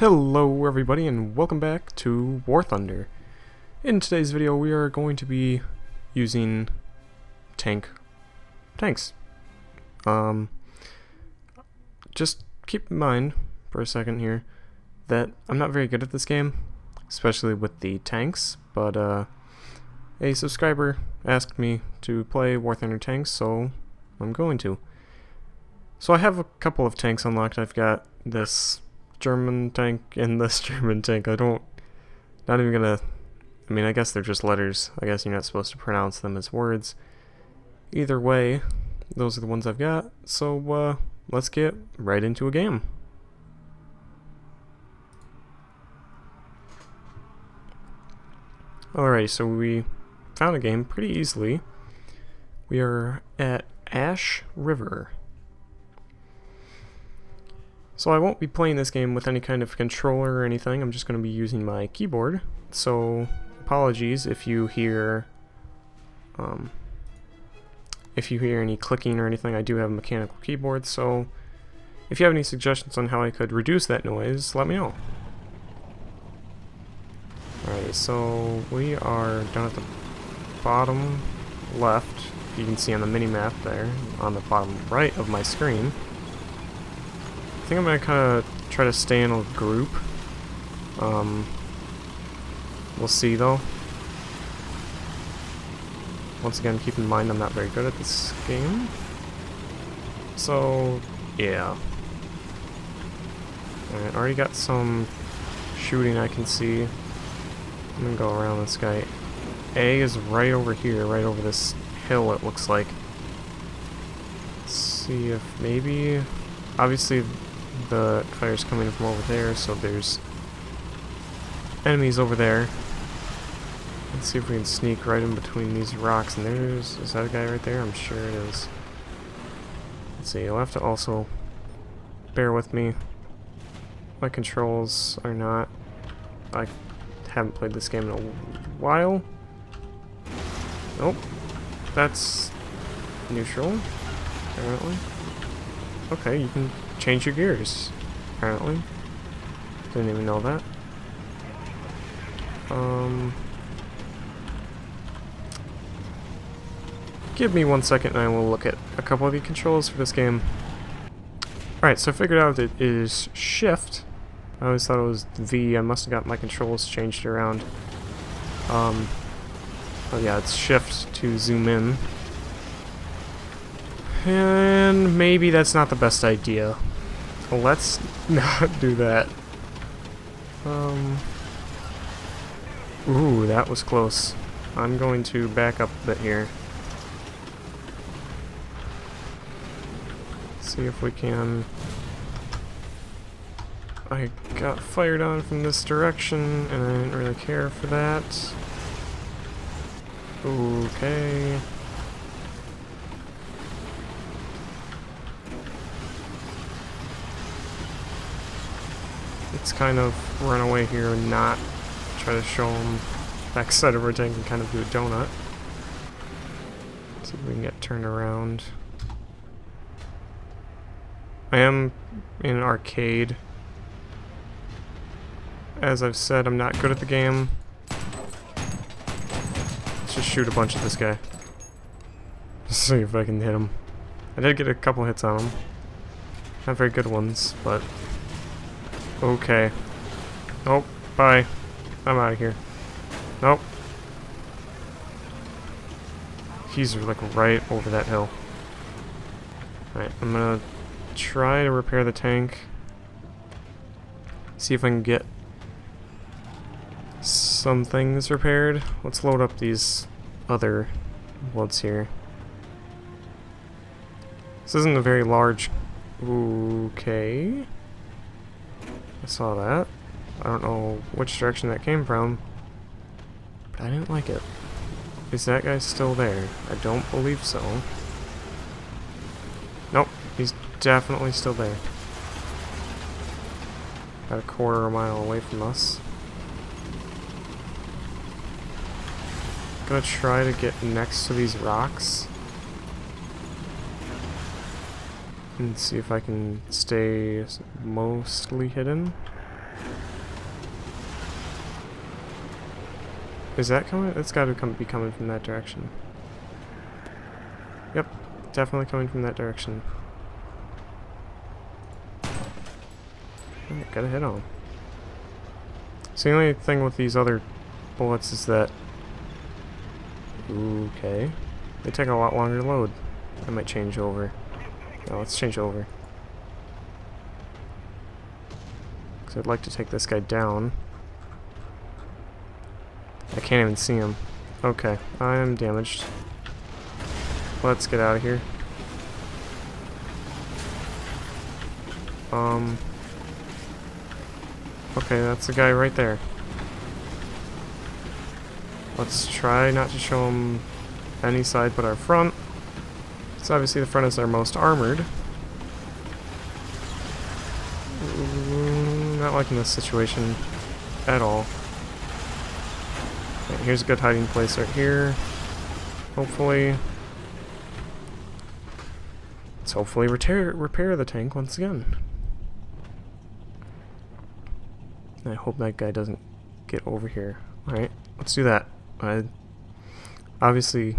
Hello everybody and welcome back to War Thunder. In today's video we are going to be using tanks. Just keep in mind for a second here that I'm not very good at this game, especially with the tanks, but a subscriber asked me to play War Thunder tanks, so I'm going to. So I have a couple of tanks unlocked. I've got this German tank and this German tank. I guess they're just letters. I guess you're not supposed to pronounce them as words. Either way, those are the ones I've got. So let's get right into a game. Alright, so we found a game pretty easily. We are at Ash River. So I won't be playing this game with any kind of controller or anything. I'm just going to be using my keyboard. So apologies if you hear any clicking or anything. I do have a mechanical keyboard, so if you have any suggestions on how I could reduce that noise, let me know. Alright, so we are down at the bottom left. You can see on the mini-map there, on the bottom right of my screen. I think I'm going to kind of try to stay in a group. We'll see though. Once again, keep in mind I'm not very good at this game. So, yeah. Alright, already got some shooting I can see. I'm going to go around this guy. A is right over here, right over this hill it looks like. Let's see if maybe... Obviously the fire's coming from over there, so there's enemies over there. Let's see if we can sneak right in between these rocks. And is that a guy right there? I'm sure it is. Let's see, you'll have to also bear with me. My controls are not... I haven't played this game in a while. Nope. That's neutral, apparently. Okay, you can change your gears, apparently. Didn't even know that. Give me 1 second and I will look at a couple of the controls for this game. Alright, so I figured out it is shift. I always thought it was V. I must have got my controls changed around. Oh yeah, it's shift to zoom in. And maybe that's not the best idea. Let's not do that. Ooh, that was close. I'm going to back up a bit here. See if we can... I got fired on from this direction, and I didn't really care for that. Okay. Let's kind of run away here and not try to show them back side of our tank and kind of do a donut. See if we can get turned around. I am in an arcade. As I've said, I'm not good at the game. Let's just shoot a bunch at this guy. Just see if I can hit him. I did get a couple hits on him. Not very good ones, but... Okay. Oh, bye. I'm out of here. Nope. He's like right over that hill. Alright, I'm gonna try to repair the tank. See if I can get some things repaired. Let's load up these other woods here. This isn't a very large... Okay. I saw that. I don't know which direction that came from, but I didn't like it. Is that guy still there? I don't believe so. Nope, he's definitely still there. About a quarter of a mile away from us. Gonna try to get next to these rocks and see if I can stay mostly hidden. Is that coming? It's got to be coming from that direction. Yep, definitely coming from that direction. Alright, gotta hit on. So the only thing with these other bullets is that... Okay. They take a lot longer to load. I might change over. No, let's change over. Because I'd like to take this guy down. I can't even see him. Okay, I am damaged. Let's get out of here. Okay, that's the guy right there. Let's try not to show him any side but our front. So obviously the front is our most armored. Not liking this situation at all. Okay, here's a good hiding place right here. Hopefully. Let's hopefully repair the tank once again. I hope that guy doesn't get over here. Alright, let's do that. Obviously,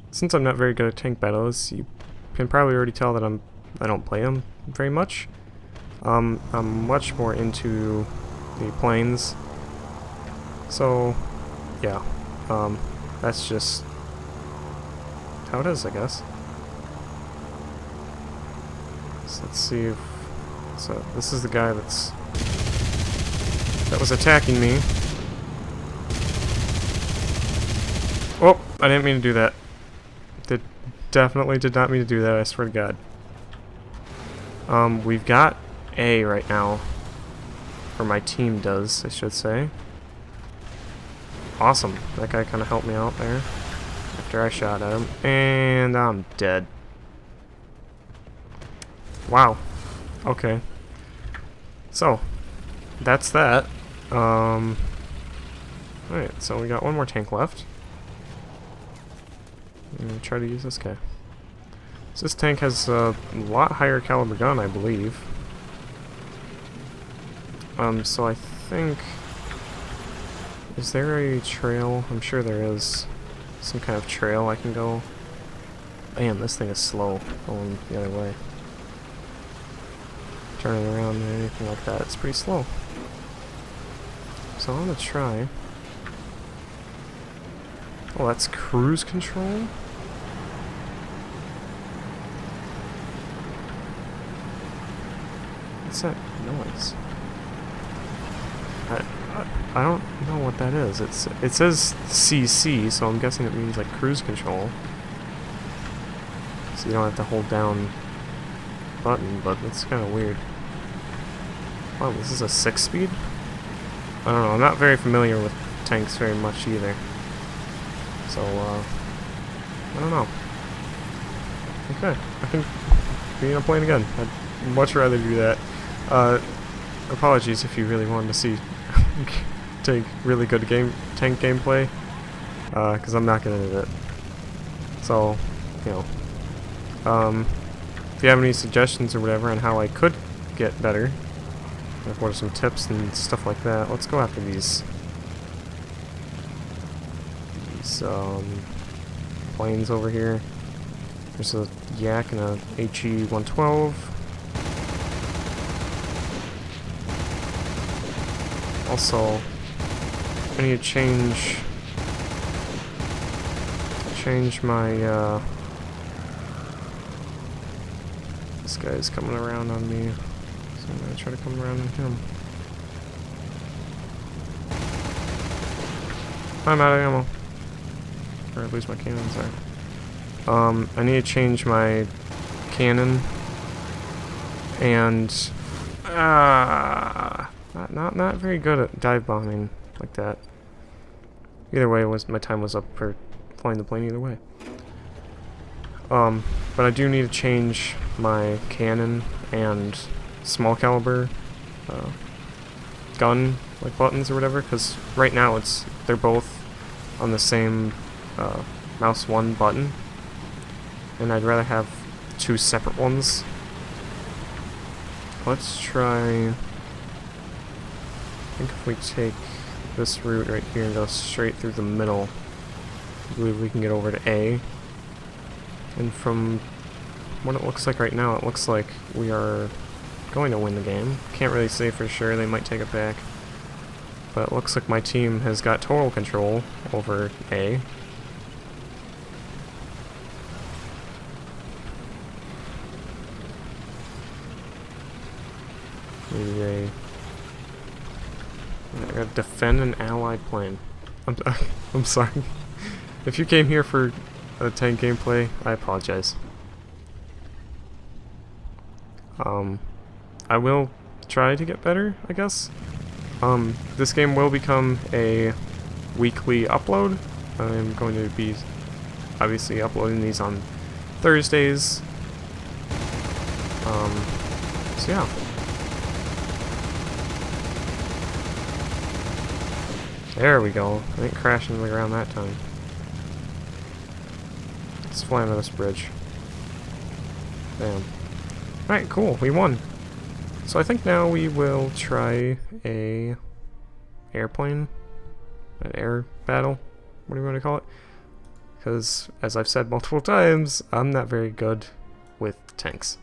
since I'm not very good at tank battles, you can probably already tell that I don't play them very much. I'm much more into the planes. So, yeah. That's just how it is, I guess. So let's see if... So, this is the guy that was attacking me. Oh, I didn't mean to do that. Definitely did not mean to do that, I swear to God. We've got A right now. Or my team does, I should say. Awesome. That guy kind of helped me out there. After I shot at him. And I'm dead. Wow. Okay. So, that's that. Alright, so we got one more tank left. I'm gonna try to use this guy. So this tank has a lot higher caliber gun, I believe. So I think... Is there a trail? I'm sure there is. Some kind of trail I can go. Man, this thing is slow going the other way. Turning around and anything like that, it's pretty slow. So I'm gonna try. Oh, that's cruise control? What's that noise? I don't know what that is. It says CC, so I'm guessing it means like cruise control. So you don't have to hold down button, but it's kind of weird. Wow, this is a 6-speed? I don't know, I'm not very familiar with tanks very much either. So, I don't know. Okay, I can be in a plane again. I'd much rather do that. Apologies if you really wanted to see really good tank gameplay, because I'm not good at it. So, you know, if you have any suggestions or whatever on how I could get better, like what are some tips and stuff like that, let's go after these planes over here. There's a Yak and a HE-112. Also, I need to change my, this guy's coming around on me, so I'm gonna try to come around on him. I'm out of ammo. Or at least my cannons are. I need to change my cannon, and, not very good at dive bombing like that. Either way, my time was up for flying the plane either way. But I do need to change my cannon and small caliber gun like buttons or whatever, because right now they're both on the same mouse 1 button, and I'd rather have 2 separate ones. Let's try... I think if we take this route right here and go straight through the middle. I believe we can get over to A. And from what it looks like right now, it looks like we are going to win the game. Can't really say for sure, they might take it back. But it looks like my team has got total control over A. Maybe I gotta defend an allied plane. I'm sorry. If you came here for a tank gameplay, I apologize. I will try to get better, I guess. This game will become a weekly upload. I'm going to be obviously uploading these on Thursdays. So yeah. There we go. I ain't crashing into the ground that time. Let's fly under this bridge. Bam. Alright, cool. We won. So I think now we will try a airplane, an air battle, what do you want to call it? Because, as I've said multiple times, I'm not very good with tanks.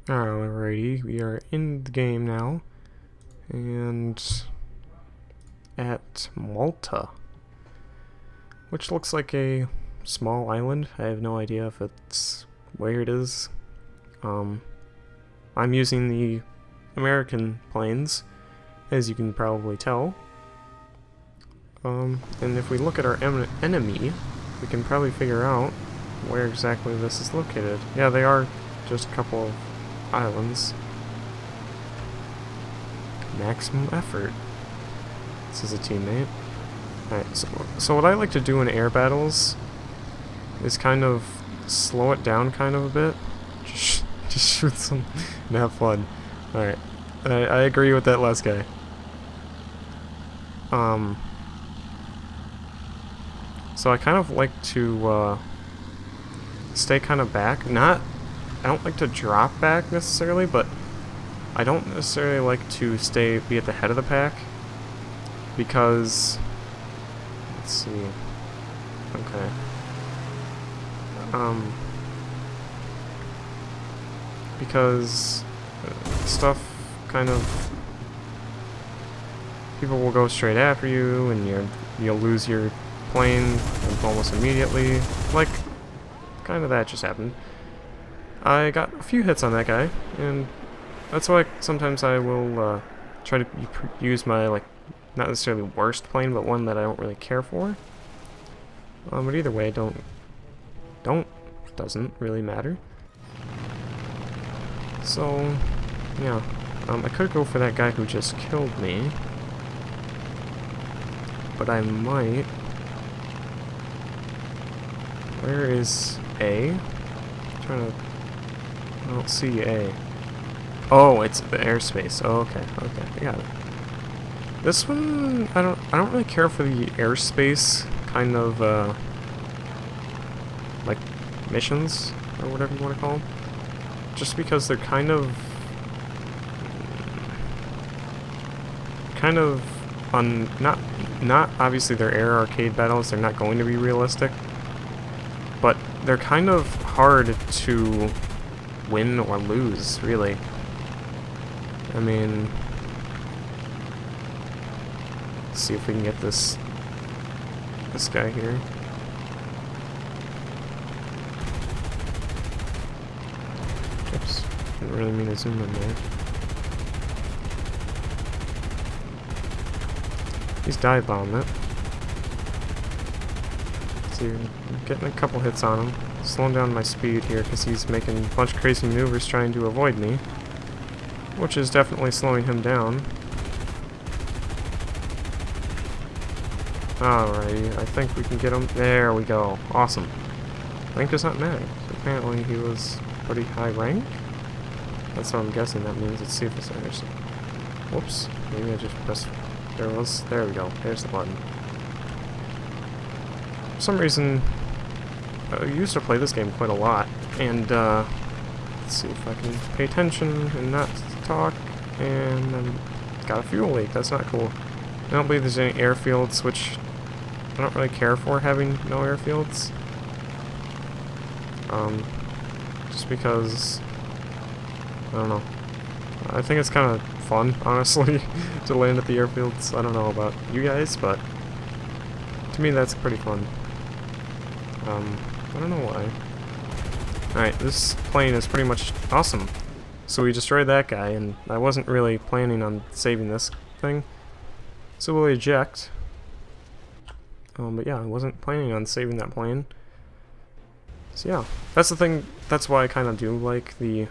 Alrighty, we are in the game now, and at Malta, which looks like a small island. I have no idea if it's where it is. I'm using the American planes, as you can probably tell. And if we look at our enemy, we can probably figure out where exactly this is located. Yeah, they are just a couple of islands. Maximum effort. This is a teammate. Alright, so what I like to do in air battles is kind of slow it down kind of a bit. Just shoot some and have fun. Alright. I agree with that last guy. So I kind of like to stay kind of back. I don't like to drop back necessarily, but I don't necessarily like to be at the head of the pack, because let's see. Okay. Because stuff kind of, people will go straight after you, and you'll lose your plane almost immediately. Like, kind of that just happened. I got a few hits on that guy, and that's why sometimes I will try to use my, like, not necessarily worst plane, but one that I don't really care for. But either way, doesn't really matter. So, yeah. I could go for that guy who just killed me, but I might. Where is A? I'm trying to. I don't see A. Oh, it's the airspace. Oh, okay, I got it. This one, I don't really care for the airspace kind of like missions or whatever you want to call them. Just because they're kind of not obviously they're air arcade battles, they're not going to be realistic, but they're kind of hard to win or lose, really. I mean, let's see if we can get this guy here. Oops, didn't really mean to zoom in there. He's dive bombing it. See, I'm getting a couple hits on him. Slowing down my speed here because he's making a bunch of crazy maneuvers trying to avoid me, which is definitely slowing him down. Alrighty, I think we can get him. There we go. Awesome. Rank does not matter. So apparently he was pretty high rank. That's what I'm guessing that means. Let's see if it's there. Whoops. Maybe I just pressed. There we go. There's the button. For some reason, I used to play this game quite a lot, and let's see if I can pay attention and not talk, and then got a fuel leak. That's not cool. I don't believe there's any airfields, which I don't really care for having no airfields. Just because, I don't know. I think it's kind of fun, honestly, to land at the airfields. I don't know about you guys, but to me that's pretty fun. I don't know why. Alright, this plane is pretty much awesome. So we destroyed that guy, and I wasn't really planning on saving this thing. So we'll eject. But yeah, I wasn't planning on saving that plane. So yeah, that's the thing, that's why I kind of do like the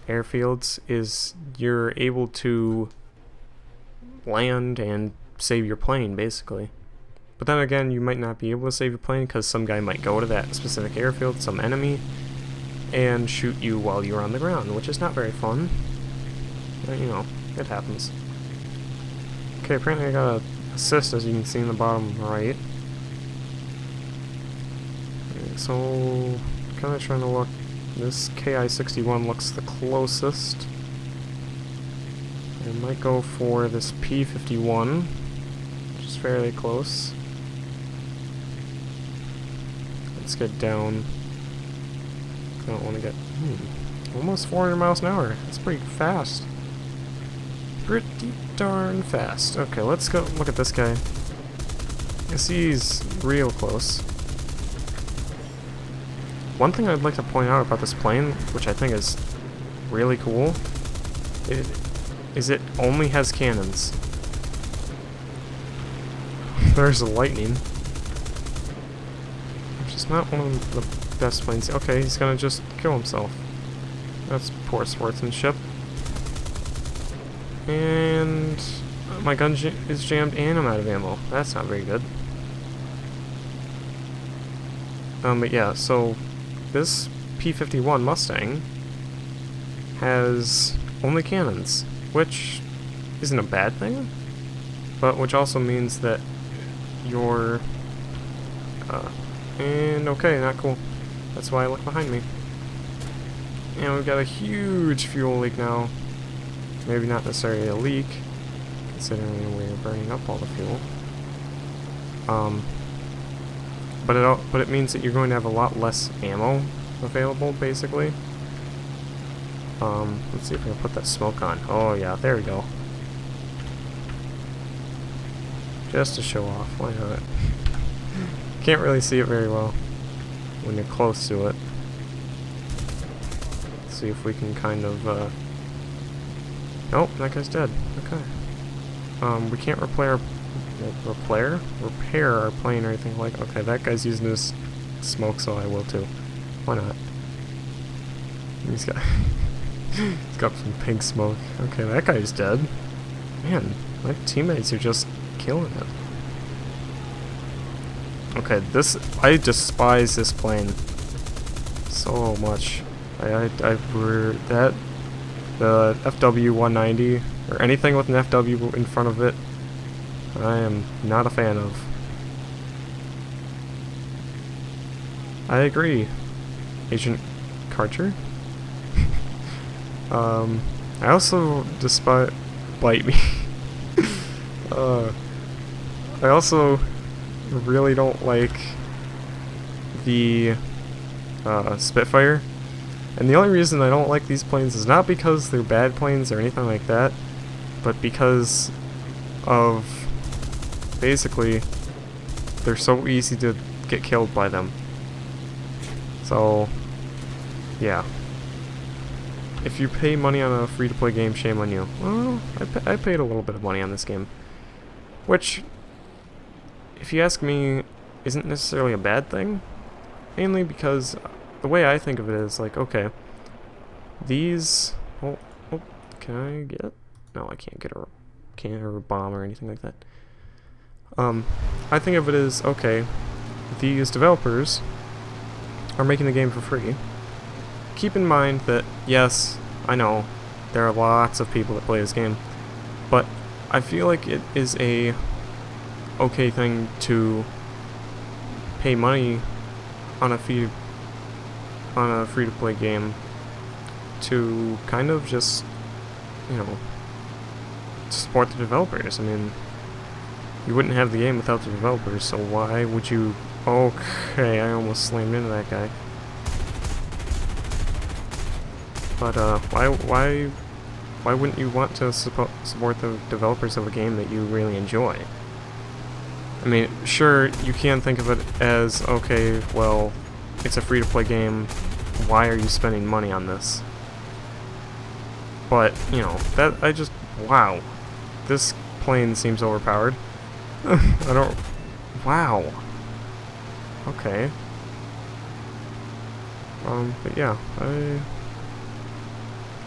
airfields, is you're able to land and save your plane, basically. But then again, you might not be able to save your plane because some guy might go to that specific airfield, some enemy, and shoot you while you're on the ground, which is not very fun. But, you know, it happens. Okay, apparently I got an assist, as you can see in the bottom right. So, kind of trying to look. This KI-61 looks the closest. I might go for this P-51, which is fairly close. Let's get down. I don't want to get almost 400 miles an hour. That's pretty fast. Pretty darn fast. Okay, let's go look at this guy. I see he's real close. One thing I'd like to point out about this plane, which I think is really cool, is it only has cannons. There's lightning, which is not one of the best planes. Okay, he's gonna just kill himself. That's poor sportsmanship. And my gun is jammed and I'm out of ammo. That's not very good. But yeah, so this P-51 Mustang has only cannons, which isn't a bad thing, but which also means that you're, and okay, not cool. That's why I look behind me. And we've got a huge fuel leak now. Maybe not necessarily a leak, considering we're burning up all the fuel. But it means that you're going to have a lot less ammo available, basically. Let's see if we can put that smoke on. Oh yeah, there we go. Just to show off, why not? Can't really see it very well when you're close to it. Let's see if we can kind of, nope, that guy's dead. Okay. We can't repair our plane or anything like. Okay, that guy's using his smoke, so I will too. Why not? He's got he's got some pink smoke. Okay, that guy's dead. Man, my teammates are just killing it. Okay, I despise this plane so much. The FW-190 or anything with an FW in front of it, I am not a fan of. I agree, Agent Carter. I also bite me. I also really don't like the Spitfire. And the only reason I don't like these planes is not because they're bad planes or anything like that, but because of basically they're so easy to get killed by them. So yeah, if you pay money on a free-to-play game, shame on you. Well, I paid a little bit of money on this game, which, if you ask me, isn't necessarily a bad thing, mainly because the way I think of it is like, okay, these, oh, can I get it? No, I can't get a cannon or a bomb or anything like that. I think of it as, okay, these developers are making the game for free. Keep in mind that, yes, I know, there are lots of people that play this game, but I feel like it is a okay thing to pay money on a free-to-play game to kind of just, you know, support the developers. I mean, you wouldn't have the game without the developers, so why would you... Okay, I almost slammed into that guy. But, why wouldn't you want to support the developers of a game that you really enjoy? I mean, sure, you can think of it as, okay, well, it's a free-to-play game, why are you spending money on this? But, you know, wow. This plane seems overpowered. Wow. Okay. But yeah,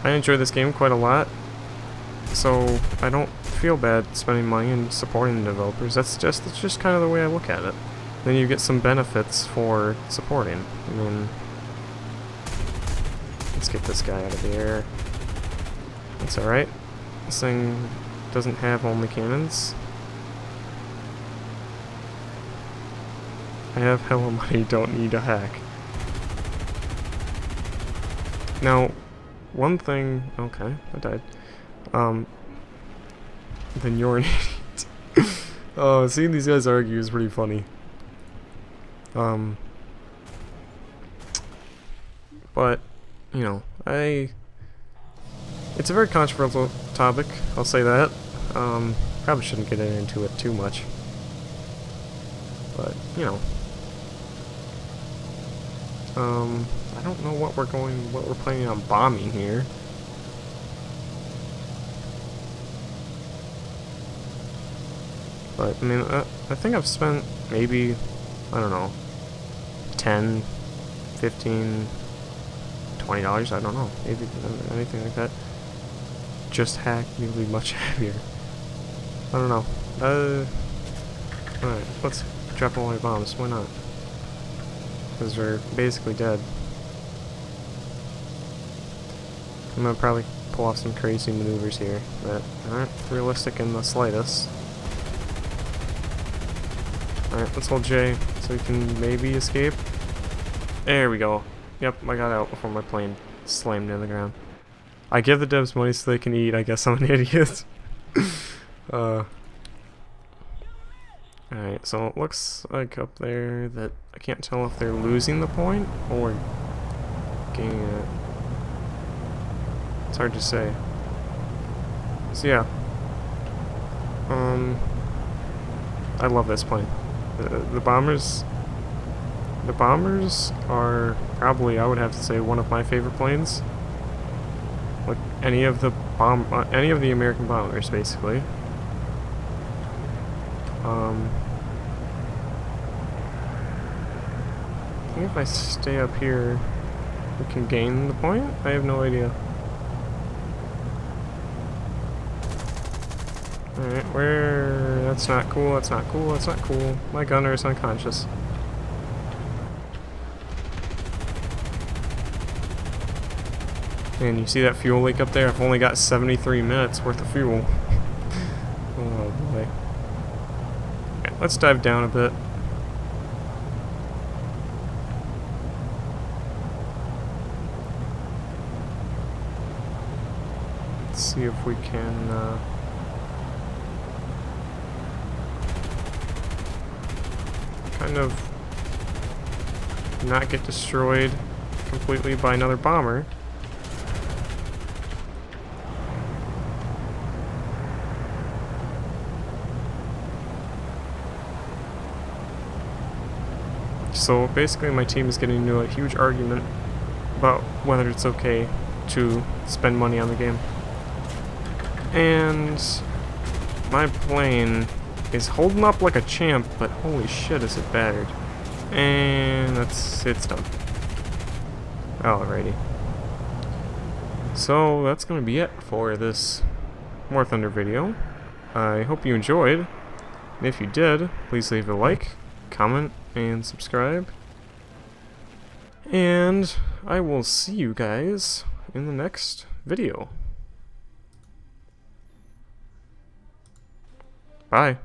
I enjoy this game quite a lot, so I don't feel bad spending money and supporting the developers. That's just kind of the way I look at it. Then you get some benefits for supporting. I mean, let's get this guy out of the air. That's alright. This thing doesn't have only cannons. I have hella money, don't need a hack. Now, one thing... Okay, I died. Then you're an idiot. Oh, seeing these guys argue is pretty funny. But, you know, it's a very controversial topic, I'll say that. Probably shouldn't get into it too much. But, you know. I don't know what we're planning on bombing here. But, I mean, I think I've spent maybe, I don't know, 10, 15, $20, I don't know, maybe anything like that. Just hack, you'll be much happier. I don't know. Alright, let's drop all my bombs, why not? Because we're basically dead. I'm gonna probably pull off some crazy maneuvers here that aren't realistic in the slightest. Alright, let's hold J so we can maybe escape. There we go. Yep, I got out before my plane slammed into the ground. I give the devs money so they can eat, I guess I'm an idiot. Alright, so it looks like up there that I can't tell if they're losing the point or gaining it. It's hard to say. So yeah. I love this plane. The bombers are probably, I would have to say, one of my favorite planes. Like any of the American bombers, basically. I think if I stay up here, we can gain the point? I have no idea. Alright, where... That's not cool, that's not cool, that's not cool. My gunner is unconscious. And you see that fuel leak up there? I've only got 73 minutes worth of fuel. Oh boy. Okay, let's dive down a bit. Let's see if we can kind of not get destroyed completely by another bomber. So basically my team is getting into a huge argument about whether it's okay to spend money on the game. And my plane is holding up like a champ, but holy shit is it battered. And it's done. Alrighty. So that's gonna be it for this War Thunder video. I hope you enjoyed. And if you did, please leave a like, comment, and subscribe. And I will see you guys in the next video. Bye.